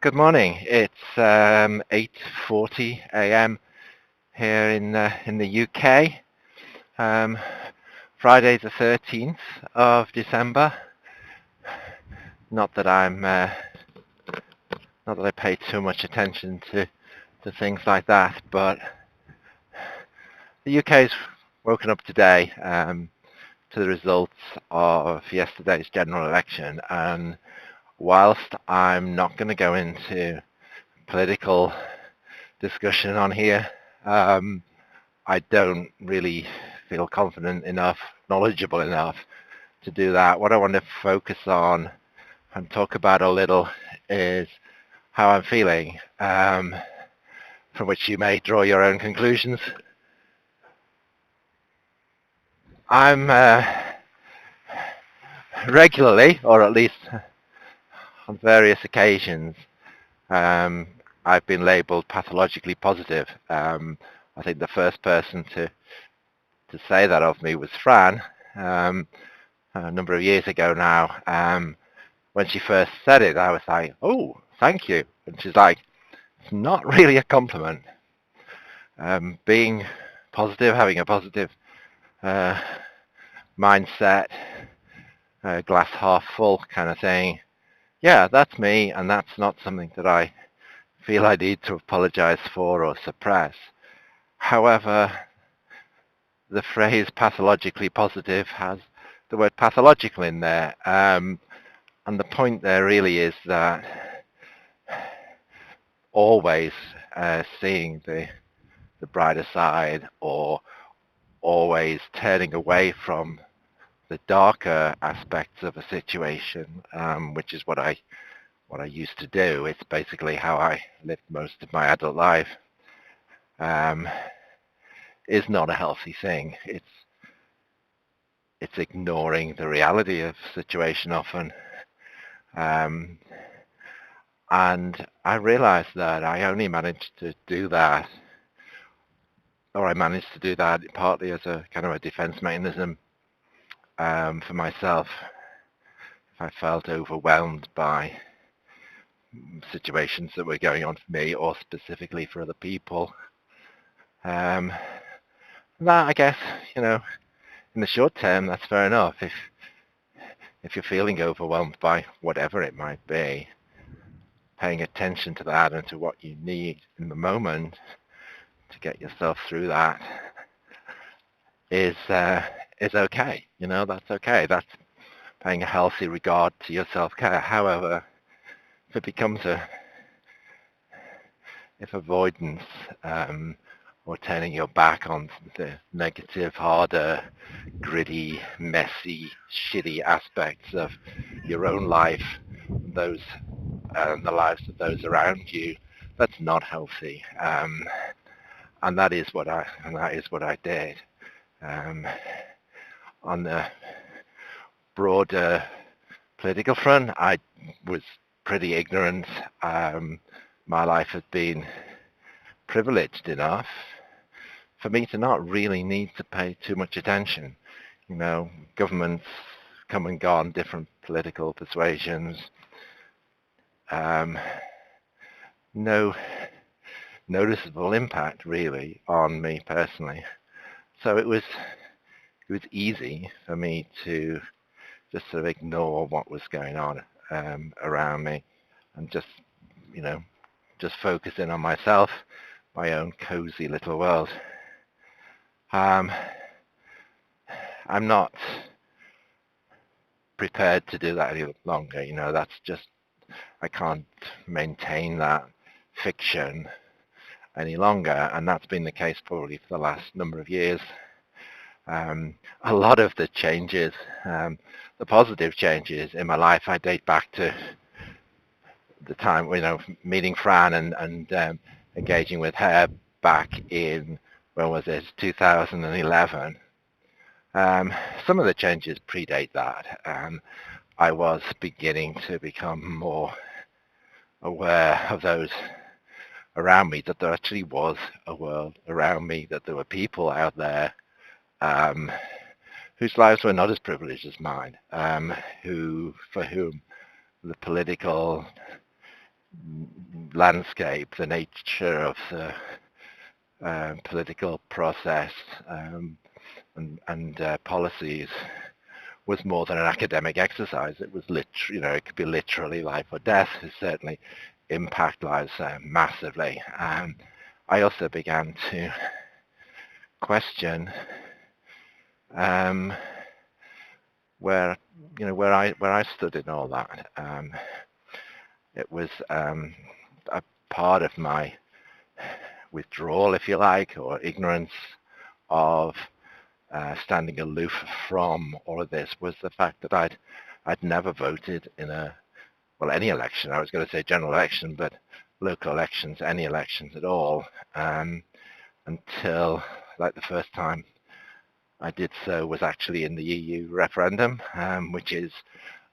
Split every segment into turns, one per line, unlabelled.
Good morning. It's 8:40 a.m. here in the UK. Um, Friday the 13th of December. Not that not that I pay too much attention to things like that, but the UK's woken up today to the results of yesterday's general election, and whilst I'm not going to go into political discussion on here, um, I don't really feel confident enough, knowledgeable enough to do that. What I want to focus on and talk about a little is how I'm feeling, from which you may draw your own conclusions. I'm regularly, or at least on various occasions, um, I've been labelled pathologically positive. I think the first person to say that of me was Fran, a number of years ago now. When she first said it, I was like, "Oh, thank you," and she's like, "It's not really a compliment. Being positive, having a positive uh, mindset, glass half full kind of thing. Yeah, that's me, and that's not something that I feel I need to apologize for or suppress. However, the phrase pathologically positive has the word pathological in there. And the point there really is that always seeing the brighter side, or always turning away from the darker aspects of a situation, which is what I used to do. It's basically how I lived most of my adult life. Um, is not a healthy thing. It's ignoring the reality of the situation often. Um, and I realized that I only managed to do that, or I managed to do that partly as a kind of a defense mechanism for myself. If I felt overwhelmed by situations that were going on for me, or specifically for other people, um, that I guess, you know, in the short term, that's fair enough. If you're feeling overwhelmed by whatever it might be, paying attention to that and to what you need in the moment to get yourself through that is is okay. You know, that's okay. That's paying a healthy regard to your self-care. However, if it becomes if avoidance, or turning your back on the negative, harder, gritty, messy, shitty aspects of your own life, those and the lives of those around you, that's not healthy. And that is what I did. Um, on the broader political front, I was pretty ignorant. My life has been privileged enough for me to not really need to pay too much attention. You know, governments come and gone, different political persuasions. No noticeable impact really on me personally. So it was easy for me to just sort of ignore what was going on around me, and just, you know, just focus in on myself, my own cozy little world. Um, I'm not prepared to do that any longer. You know, that's just, I can't maintain that fiction any longer, and that's been the case probably for the last number of years. A lot of the changes, the positive changes in my life, I date back to the time, you know, meeting Fran and engaging with her back in, when was it, 2011. Some of the changes predate that. I was beginning to become more aware of those around me, that there actually was a world around me, that there were people out there um, whose lives were not as privileged as mine, for whom the political landscape, the nature of the political process and policies was more than an academic exercise. It was it could be literally life or death. It certainly impact lives massively. I also began to question um, where where I stood in all that. It was a part of my withdrawal, if you like, or ignorance of standing aloof from all of this was the fact that I'd never voted in any election. I was going to say general election, but local elections, any elections at all, until like the first time I did so was actually in the EU referendum, which is,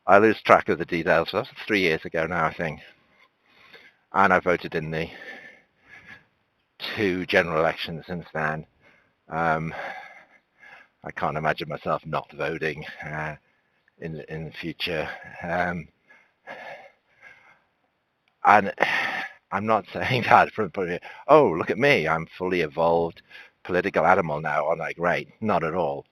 I lose track of the details. So that's 3 years ago now, I think. And I voted in the 2 general elections since then. I can't imagine myself not voting in the future. And I'm not saying that from the point of view, oh, look at me, I'm fully evolved political animal now. I'm like, great, not at all.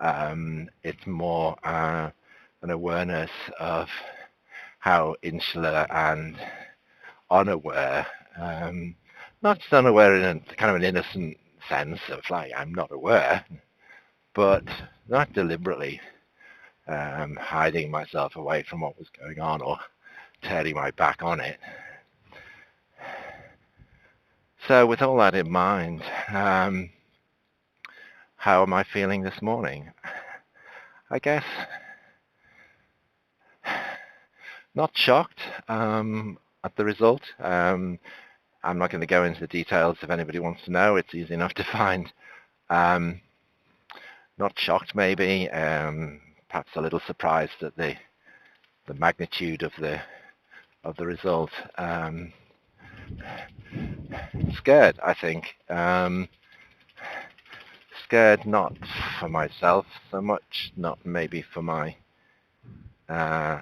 It's more an awareness of how insular and unaware, not just unaware in a kind of an innocent sense of like, I'm not aware, but not deliberately hiding myself away from what was going on or turning my back on it. So with all that in mind, how am I feeling this morning? I guess not shocked at the result. I'm not going to go into the details if anybody wants to know. It's easy enough to find. Not shocked, maybe. Perhaps a little surprised at the magnitude of the result. Scared, I think. Scared not for myself so much, not maybe for my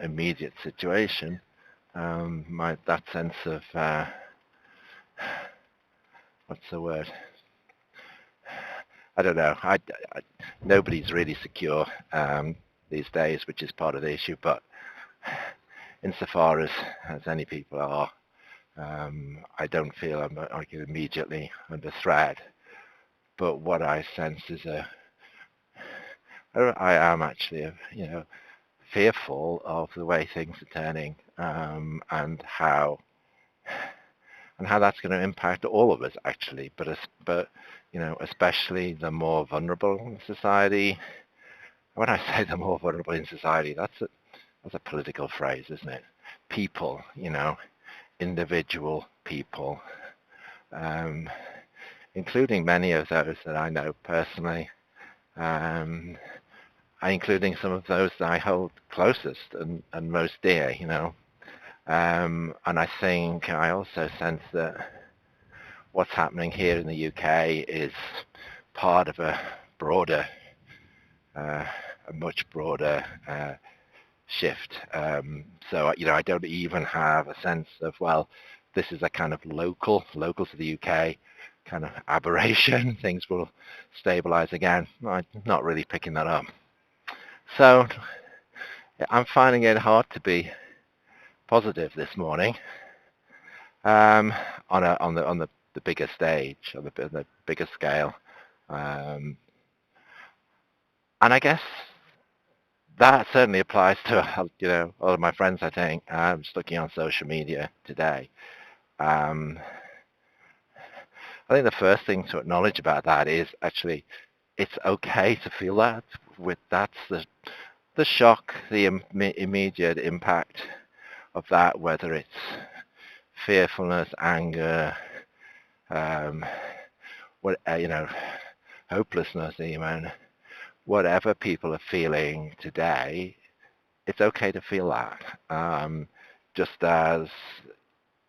immediate situation. That sense of what's the word? I don't know. Nobody's really secure these days, which is part of the issue. But insofar as any people are, I don't feel I'm like immediately under threat. But what I sense is I am actually, fearful of the way things are turning, and how that's going to impact all of us actually, but especially the more vulnerable in society. When I say the more vulnerable in society, that's a political phrase, isn't it? People, individual people, including many of those that I know personally, including some of those that I hold closest and most dear, and I think I also sense that what's happening here in the UK is part of a broader, a much broader shift. So, I don't even have a sense of, well, this is a kind of local to the UK kind of aberration. Things will stabilize again. I'm not really picking that up. So I'm finding it hard to be positive this morning on the bigger stage, on the bigger scale, and I guess that certainly applies to all of my friends. I think I'm just looking on social media today. I think the first thing to acknowledge about that is actually it's okay to feel that. That's the shock, the immediate impact of that, whether it's fearfulness, anger, hopelessness, even whatever people are feeling today, it's okay to feel that. Just as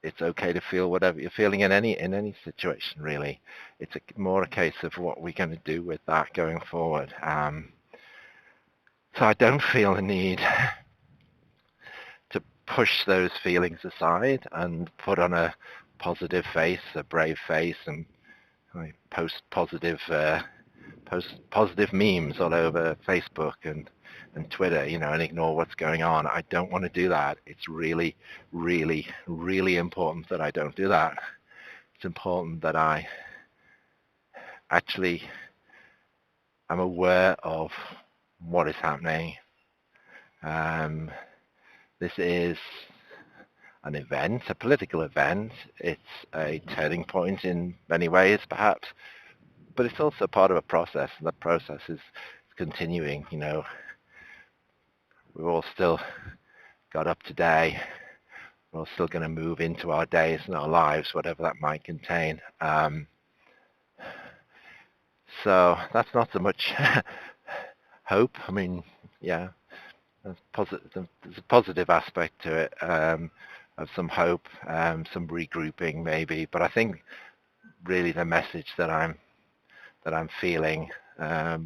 it's okay to feel whatever you're feeling in any situation, really. It's more a case of what we're going to do with that going forward. So I don't feel the need to push those feelings aside and put on a positive face, a brave face, and I post positive memes all over Facebook and Twitter, and ignore what's going on. I don't want to do that. It's really, really, really important that I don't do that. It's important that I actually am aware of what is happening. This is an event, a political event. It's a turning point in many ways, perhaps, but it's also part of a process, and the process is continuing. We've all still got up today. We're all still going to move into our days and our lives, whatever that might contain. So that's not so much hope. I mean, yeah, there's a positive aspect to it, of some hope, some regrouping maybe. But I think really the message that I'm feeling, or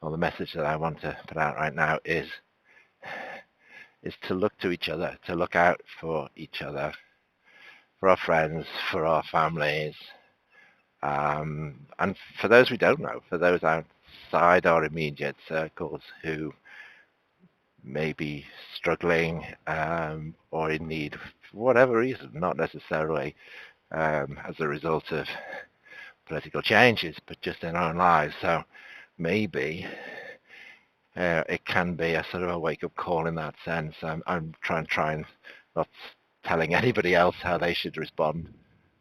the message that I want to put out right now is to look to each other, to look out for each other, for our friends, for our families, and for those we don't know, for those outside our immediate circles who may be struggling, or in need for whatever reason, not necessarily as a result of political changes, but just in our own lives. So maybe it can be a sort of a wake-up call in that sense. I'm trying not telling anybody else how they should respond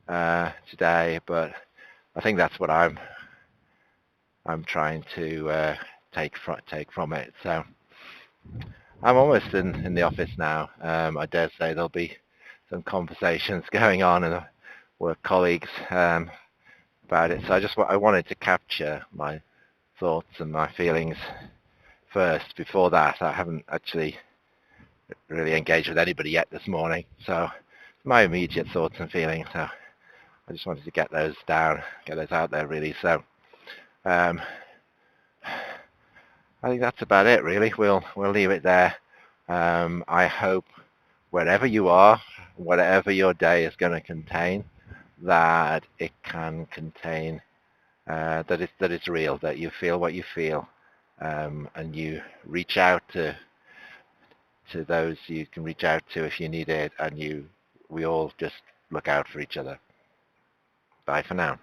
today, but I think that's what I'm trying to take from it. So I'm almost in the office now. I dare say there'll be some conversations going on and work colleagues about it. So I wanted to capture my thoughts and my feelings first. Before that, I haven't actually really engaged with anybody yet this morning. So my immediate thoughts and feelings. So I just wanted to get those down, get those out there really. So I think that's about it really. We'll leave it there. I hope wherever you are, whatever your day is going to contain, that it can contain that it's real, that you feel what you feel, and you reach out to those you can reach out to if you need it, and we all just look out for each other. Bye for now.